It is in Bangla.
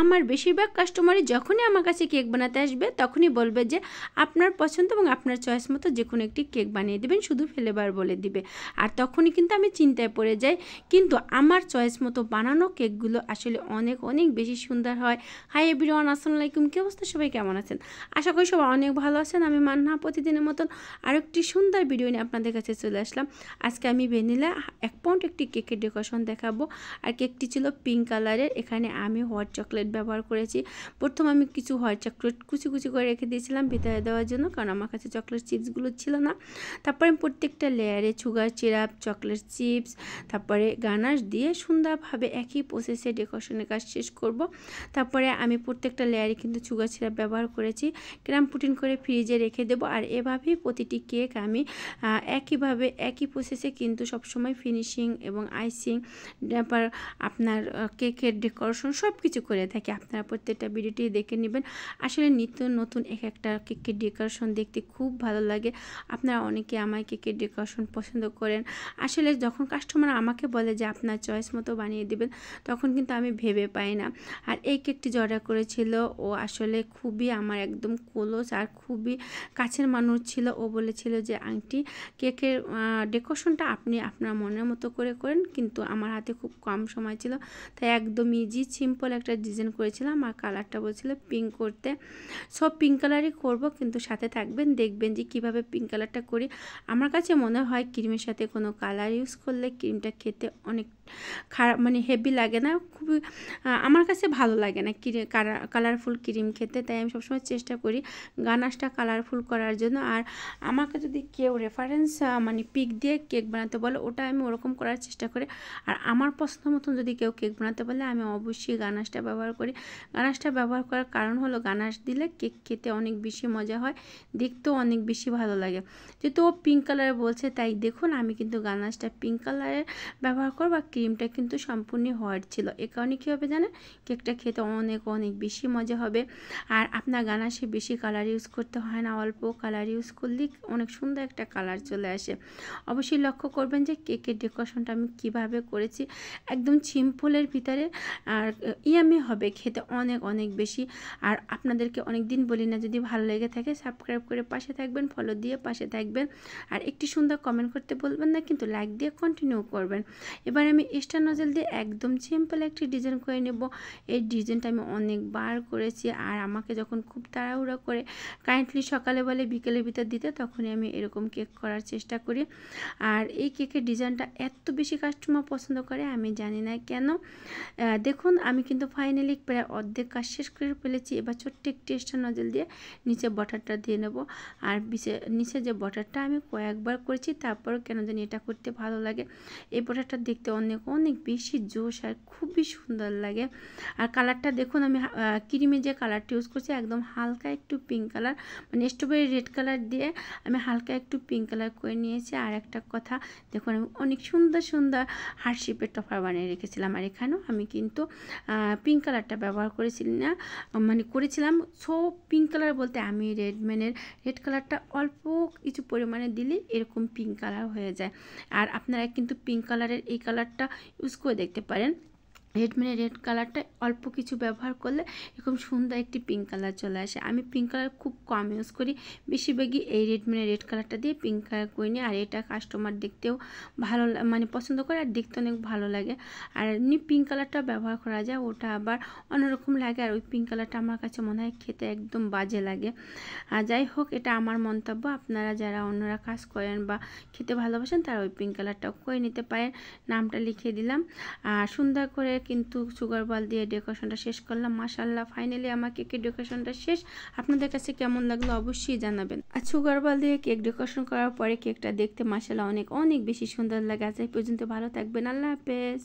আমার বেশিরভাগ কাস্টমারই যখনই আমার কাছে কেক বানাতে আসবে তখনই বলবে যে আপনার পছন্দ এবং আপনার চয়েস মতো যে কোনো একটি কেক বানিয়ে দেবেন, শুধু ফ্লেভার বলে দিবে। আর তখনই কিন্তু আমি চিন্তায় পড়ে যাই, কিন্তু আমার চয়েস মতো বানানো কেকগুলো আসলে অনেক অনেক বেশি সুন্দর হয়। হাই এভরিওয়ান, আসসালামু আলাইকুম। কী অবস্থা, সবাই কেমন আছেন? আশা করি সবাই অনেক ভালো আছেন। আমি মান্না প্রতিদিনের মতন আরও একটি সুন্দর ভিডিও নিয়ে আপনাদের কাছে চলে আসলাম। আজকে আমি ভ্যানিলা 1 পাউন্ড একটি কেকের ডেকোরেশন দেখাবো। আর কেকটি ছিল পিঙ্ক কালারের। এখানে আমি হোয়াইট চকলেট ব্যবহার করেছি। প্রথম আমি কিছু হোয়াইট চকলেট কুচি কুচি করে রেখে দিয়েছিলাম ভিতরে দেওয়ার জন্য, কারণ আমার কাছে চকলেট চিপসগুলো ছিল না। তারপরে আমি প্রত্যেকটা লেয়ারে সুগার সিরাপ, চকলেট চিপস, তারপরে গানাশ দিয়ে সুন্দরভাবে একই প্রসেসে ডেকোরেশনের কাজ শেষ করব। তারপরে আমি প্রত্যেকটা লেয়ারে কিন্তু সুগার সিরাপ ব্যবহার করেছি। ক্রাম পুটিন করে ফ্রিজে রেখে দেবো। আর এভাবেই প্রতিটি কেক আমি একইভাবে একই প্রসেসে কিন্তু সবসময় ফিনিশিং এবং আইসিং, তারপর আপনার কেকের ডেকোরেশন সব কিছু করে থাকি। আপনারা প্রত্যেকটা ভিডিওটি দেখে নেবেন। আসলে নিত্য নতুন এক একটা কেকের ডেকোরেশন দেখতে খুব ভালো লাগে। আপনারা অনেকে আমার কেকের ডেকোরেশন পছন্দ করেন। আসলে যখন কাস্টমার আমাকে বলে যে আপনার চয়েস মতো বানিয়ে দেবেন, তখন কিন্তু আমি ভেবে পাই না। আর এই কেকটি যে অর্ডার করেছিল ও আসলে খুবই আমার একদম ক্লোজ আর খুবই কাছের মানুষ ছিল। ও বলেছিল যে আন্টি, কেকের ডেকোরেশনটা আপনি আপনার মনের মতো করে করেন, কিন্তু আমার হাতে খুব কম সময় ছিল, তাই একদম ইজি সিম্পল একটা ডিজাইন করেছিলাম। আর কালারটা বলছিল পিঙ্ক করতে। সব পিঙ্ক কালারই করব, কিন্তু সাথে থাকবেন, দেখবেন যে কিভাবে পিঙ্ক কালারটা করি। আমার কাছে মনে হয় ক্রিমের সাথে কোনো কালার ইউজ করলে ক্রিমটা খেতে অনেক খারাপ, মানে হেভি লাগে না, খুবই আমার কাছে ভালো লাগে না কালারফুল ক্রিম খেতে। তাই আমি সবসময় চেষ্টা করি গানাশটা কালারফুল করার জন্য। আর আমাকে যদি কেউ রেফারেন্স মানে পিক দিয়ে কেক বানাতে বলে, ওটা আমি ওরকম করার চেষ্টা করি। আর আমার পছন্দ মতন যদি কেউ কেক বানাতে বলে, আমি অবশ্যই গানাশটা ব্যবহার করি। গানাশটা ব্যবহার করার কারণ হলো গানাশ দিলে কেক খেতে অনেক বেশি মজা হয়, দেখতেও অনেক বেশি ভালো লাগে। যেহেতু ও পিঙ্ক কালারে বলছে, তাই দেখুন আমি কিন্তু গানাশটা পিঙ্ক কালারের ব্যবহার করব। আর ক্রিমটা কিন্তু সম্পূর্ণ হোয়াইট ছিল। এ কারণে কী হবে জানেন, কেকটা খেতে অনেক অনেক বেশি মজা হবে। আর আপনার গানাশে বেশি কালার ইউজ করতে হয় না, অল্প কালার ইউজ করলেই অনেক সুন্দর একটা কালার চলে আসে। অবশ্যই লক্ষ্য করবেন যে কেকের ডেকোরেশনটা আমি কিভাবে করেছি, একদম সিম্পলের ভিতরে আর ইয়ামি হবে খেতে অনেক অনেক বেশি। আর আপনাদেরকে অনেক দিন বলি না, যদি ভালো লেগে থাকে সাবস্ক্রাইব করে পাশে থাকবেন, ফলো দিয়ে পাশে থাকবেন। আর একটি সুন্দর কমেন্ট করতে বলবেন না, কিন্তু লাইক দিয়ে কন্টিনিউ করবেন। এবার আমি স্টার নজল দিয়ে একদম সিম্পল একটি ডিজাইন করে নেব। এই ডিজাইনটা আমি অনেকবার করেছি। আর আমাকে যখন খুব তাড়াহুড়ো করে কাইন্ডলি সকালে বলে বিকেলের ভিতর দিতে, তখনই আমি এরকম কেক করার চেষ্টা করি। আর এই কেকের ডিজাইনটা এত বেশি কাস্টমার পছন্দ করে, আমি জানি না কেন। দেখুন আমি কিন্তু ফাইনালি প্রায় অর্ধেক কাজ শেষ করে ফেলেছি। এবার ছোট্ট একটি স্টার নজল দিয়ে নিচে বাটারটা দিয়ে নেব। আর নিচে যে বাটারটা আমি কয়েকবার করেছি, তারপরও কেন জানি এটা করতে ভালো লাগে। এই বাটারটা দেখতে অনেক অনেক বেশি জোশ আর খুবই সুন্দর লাগে। আর কালারটা দেখুন, আমি ক্রিমে যে কালারটা ইউজ করছি একদম হালকা একটু পিঙ্ক কালার, মানে স্ট্রবেরি রেড কালার দিয়ে আমি হালকা একটু পিঙ্ক কালার করে নিয়েছি। আর একটা কথা দেখুন, আমি অনেক সুন্দর সুন্দর হার্ট শেপের টপার বানিয়ে রেখেছিলাম। আর এখানেও আমি কিন্তু পিঙ্ক কালারটা ব্যবহার করেছিলাম। সো পিঙ্ক কালার বলতে আমি রেড কালারটা অল্প কিছু পরিমাণে দিলে এরকম পিঙ্ক কালার হয়ে যায়। আর আপনারা কিন্তু পিঙ্ক কালারের এই কালারটা ইউজ করে দেখতে পারেন। রেড কালারটা অল্প কিছু ব্যবহার করলে এরকম সুন্দর একটি পিঙ্ক কালার চলে আসে। আমি পিঙ্ক কালার খুব কম ইউজ করি, বেশিরভাগই এই রেড কালারটা দিয়ে পিঙ্ক কালার করে নিই। আর এটা কাস্টমার দেখতেও ভালো পছন্দ করে, আর দেখতে অনেক ভালো লাগে। আর এমনি পিঙ্ক কালারটা ব্যবহার করা যায়, ওটা আবার অন্যরকম লাগে। আর ওই পিঙ্ক কালারটা আমার কাছে মনে হয় খেতে একদম বাজে লাগে। আর যাই হোক, এটা আমার মন্তব্য। আপনারা যারা অন্যরা কাজ করেন বা খেতে ভালোবাসেন, তারা ওই পিঙ্ক কালারটাও করে নিতে পারেন। নামটা লিখে দিলাম। আর সুন্দর করে কিন্তু সুগার বল দিয়ে ডেকোরেশনটা শেষ করলাম। মাশাআল্লাহ, ফাইনালি আমার কেকের ডেকোরেশনটা শেষ। আপনাদের কাছে কেমন লাগলো অবশ্যই জানাবেন। আর সুগার বল দিয়ে কেক ডেকোরেশন করার পরে কেকটা দেখতে মাশাআল্লাহ অনেক অনেক বেশি সুন্দর লাগে। আজ এই পর্যন্ত, ভালো থাকবেন, আল্লাহ হাফেজ।